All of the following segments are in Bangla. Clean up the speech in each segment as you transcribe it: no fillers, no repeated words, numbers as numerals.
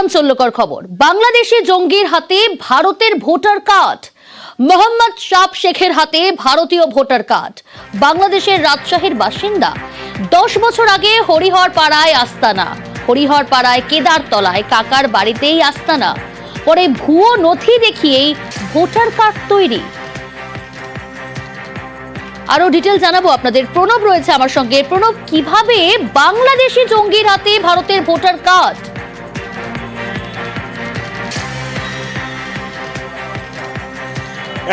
চাঞ্চল্যকর খবর, বাংলাদেশি জঙ্গির হাতে ভারতের ভোটার কার্ড। মোহাম্মদ শাব শেখের হাতে ভারতীয় ভোটার কার্ড। বাংলাদেশের রাজশাহীর বাসিন্দা, 10 বছর আগে হরিহর পাড়ায় আস্তানা, হরিহর পাড়ায় কেদারতলায় কাকার বাড়িতেই আস্তানা, পরে ভুয়ো নথি দেখিয়েই ভোটার কার্ড তৈরি। আরো ডিটেল জানাবো আপনাদের। প্রণব রয়েছে আমার সঙ্গে। প্রণব, কিভাবে বাংলাদেশি জঙ্গির হাতে ভারতের ভোটার কার্ড?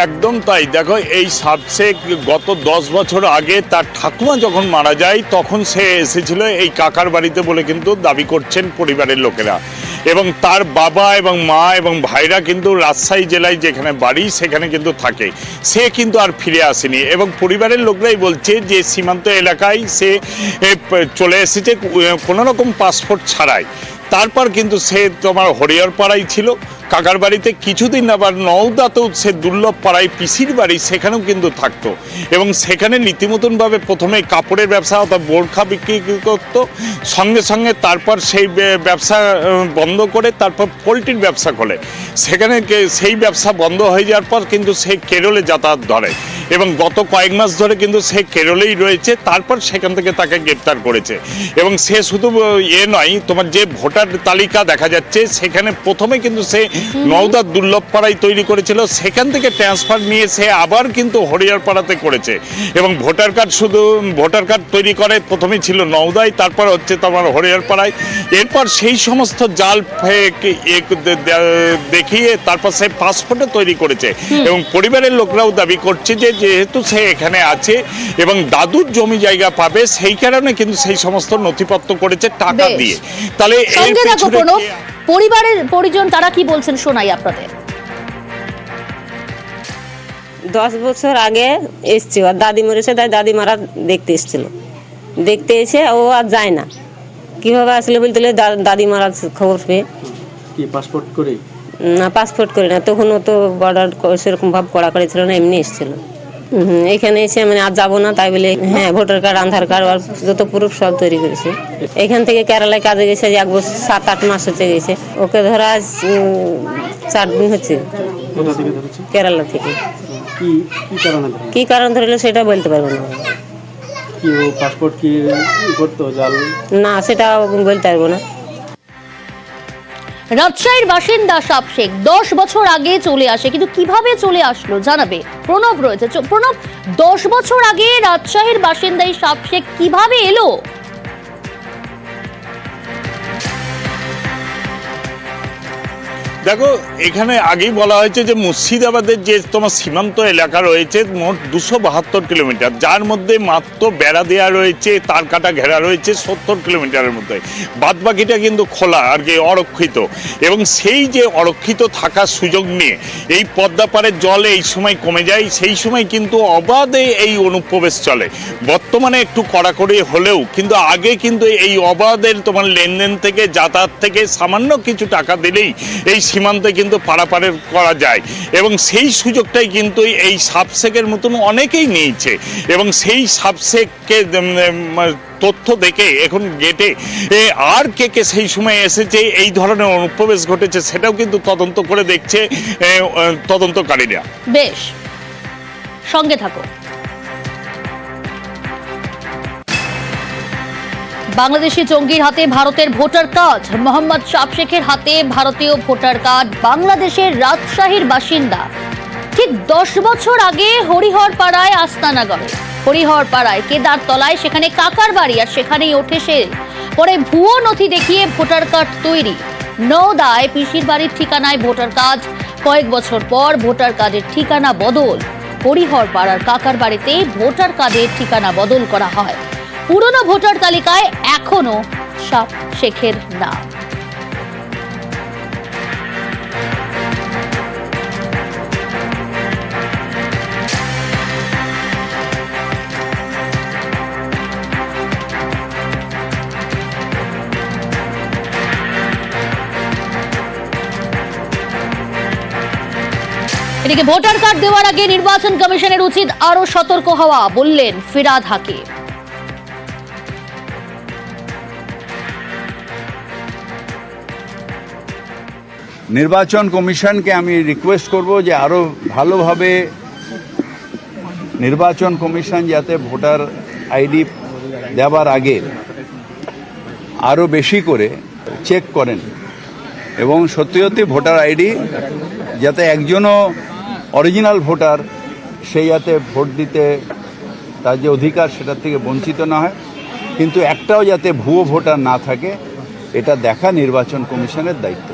একদম তাই। দেখো, এই শাব শেখ গত 10 বছর আগে তার ঠাকুমা যখন মারা যায় তখন সে এসেছিল এই কাকার বাড়িতে বলে কিন্তু দাবি করছেন পরিবারের লোকেরা, এবং তার বাবা এবং মা এবং ভাইরা কিন্তু রাজশাহী জেলায় যেখানে বাড়ি সেখানে কিন্তু থাকে। সে কিন্তু আর ফিরে আসেনি, এবং পরিবারের লোকরাই বলছে যে সীমান্ত এলাকায় সে চলে এসেছে কোনো রকম পাসপোর্ট ছাড়াই। তারপর কিন্তু সে তোমার হরিহর পাড়ায় ছিল কাকার বাড়িতে, কিছুদিন আবার নওদাতেও সে দুর্লভ পাড়ায় পিসির বাড়ি, সেখানেও কিন্তু থাকতো, এবং সেখানে রীতিমতনভাবে প্রথমে কাপড়ের ব্যবসা অর্থাৎ বোরখা বিক্রি করত, সঙ্গে সঙ্গে তারপর সেই ব্যবসা বন্ধ করে তারপর পোলট্রির ব্যবসা করে। সেখানে সেই ব্যবসা বন্ধ হয়ে যাওয়ার পর কিন্তু সে কেরলে যাতায়াত ধরে, এবং গত কয়েক মাস ধরে কিন্তু সে কেরলেই রয়েছে। তারপর সেখান থেকে তাকে গ্রেপ্তার করেছে, এবং সে শুধু নয়, তোমার যে ভোটার তালিকা দেখা যাচ্ছে সেখানে প্রথমে কিন্তু সে নওদার দুর্লভ পাড়ায় তৈরি করেছিল, সেখান থেকে ট্রান্সফার নিয়ে সে আবার কিন্তু হরিহর পাড়াতে করেছে, এবং ভোটার কার্ড তৈরি করে প্রথমে ছিল নওদায়, তারপর হচ্ছে তোমার হরিহর পাড়ায়। এরপর সেই সমস্ত জাল দেখিয়ে তারপর সে পাসপোর্টে তৈরি করেছে, এবং পরিবারের লোকরাও দাবি করছে যে যেহেতু সে এখানে আছে এবং দাদুর জমি জায়গা পাবে, সেই কারণে কিন্তু সেই সমস্ত নথিপত্র করেছে টাকা দিয়ে। তাহলে পরিবারের পরিজন তারা কি বলছেন শোনাই আপনাদের। 10 বছর আগে এসছে, আর দাদি মরেছে, তাই দাদি মারা দেখতে এসেছিল। দেখতে এসে ও আর যায় না, কিভাবে আসলে বলতে দাদি মারার খবর পেয়ে। কি পাসপোর্ট করে? না, পাসপোর্ট করে না, তখন ও তো বর্ডার সেরকম ভাব করা করেছিল না, এমনি এসেছিল। এখানে এসে মানে আর যাবো না তাই বলে হ্যাঁ ভোটার কার্ড, আধার কার্ড আর যত প্রুফ সব তৈরি করেছে। এখান থেকে কেরালায় কাজে গেছে, 1 বছর 7-8 মাস হচ্ছে গেছে। ওকে ধরা 4 দিন হচ্ছে কেরালা থেকে। কি কারণ ধরলো সেটা বলতে পারবো না। কি ও পাসপোর্ট কি করতো জাল? না, সেটা বলতে পারবো না। রাজশাহীর বাসিন্দা শাব শেখ 10 বছর আগে চলে আসে, কিন্তু কিভাবে চলে আসলো জানাবে। প্রণব রয়েছে। প্রণব, 10 বছর আগে রাজশাহীর বাসিন্দা এই শাব শেখ কিভাবে এলো? দেখো, এখানে আগেই বলা হয়েছে যে মুর্শিদাবাদের যে তোমার সীমান্ত এলাকা রয়েছে মোট 272 কিলোমিটার, যার মধ্যে মাত্র বেড়া দেওয়া রয়েছে, তার কাটা ঘেরা রয়েছে 70 কিলোমিটারের মধ্যে, বাদবাকিটা কিন্তু খোলা আর কি অরক্ষিত। এবং সেই যে অরক্ষিত থাকার সুযোগ নিয়ে এই পদ্মা পাড়ের জল এই সময় কমে যায়, সেই সময় কিন্তু অবাধে এই অনুপ্রবেশ চলে। বর্তমানে একটু কড়াকড়ি হলেও কিন্তু আগে কিন্তু এই অবাধের তোমার লেনদেন থেকে, যাতায়াত থেকে সামান্য কিছু টাকা দিলেই এই সীমান্তে কিন্তু পারাপারের করা যায়, এবং সেই সুযোগটাই কিন্তু এই শাব শেখের মতন অনেকেই নিয়েছে। এবং সেই শাব শেখকে তথ্য দেখে এখন গেটে আর কে সেই সময় এসেছে, এই ধরনের অনুপ্রবেশ ঘটেছে, সেটাও কিন্তু তদন্ত করে দেখছে তদন্তকারীরা। বেশ, সঙ্গে থাকো। বাংলাদেশি জঙ্গির হাতে ভারতের ভোটার কার্ড। মোহাম্মদ শাব শেখের হাতে ভারতীয় ভোটার কার্ড। বাংলাদেশের রাজশাহীর বাসিন্দা, ঠিক 10 বছর আগে হরিহর পাড়ায় আস্তানা গড়ে, হরিহর পাড়ায় কেদারতলায় সেখানে কাকার বাড়ি, আর সেখানেই ওঠে সে। পরে ভুয়ো নথি দেখিয়ে ভোটার কার্ড তৈরি। নওদায় পিসির বাড়ির ঠিকানায় ভোটার কার্ড। কয়েক বছর পর ভোটার কার্ডের ঠিকানা বদল। হরিহর পাড়ার কাকার বাড়িতে ভোটার কার্ডের ঠিকানা বদল করা হয়। পুরনো ভোটার তালিকায় এখনো শাব শেখের নাম। এদিকে ভোটার কার্ড দেওয়ার আগে নির্বাচন কমিশনের উচিত আরো সতর্ক হওয়া, বললেন ফিরহাদ হাকিম। নির্বাচন কমিশনকে আমি রিকোয়েস্ট করব যে আরও ভালোভাবে নির্বাচন কমিশন যাতে ভোটার আইডি দেওয়ার আগে আরও বেশি করে চেক করেন এবং সত্যি সত্যি ভোটার আইডি যাতে একজনও অরিজিনাল ভোটার সেই যাতে ভোট দিতে তার যে অধিকার সেটার থেকে বঞ্চিত না হয়, কিন্তু একটাও যাতে ভুয়ো ভোটার না থাকে এটা দেখা নির্বাচন কমিশনের দায়িত্ব।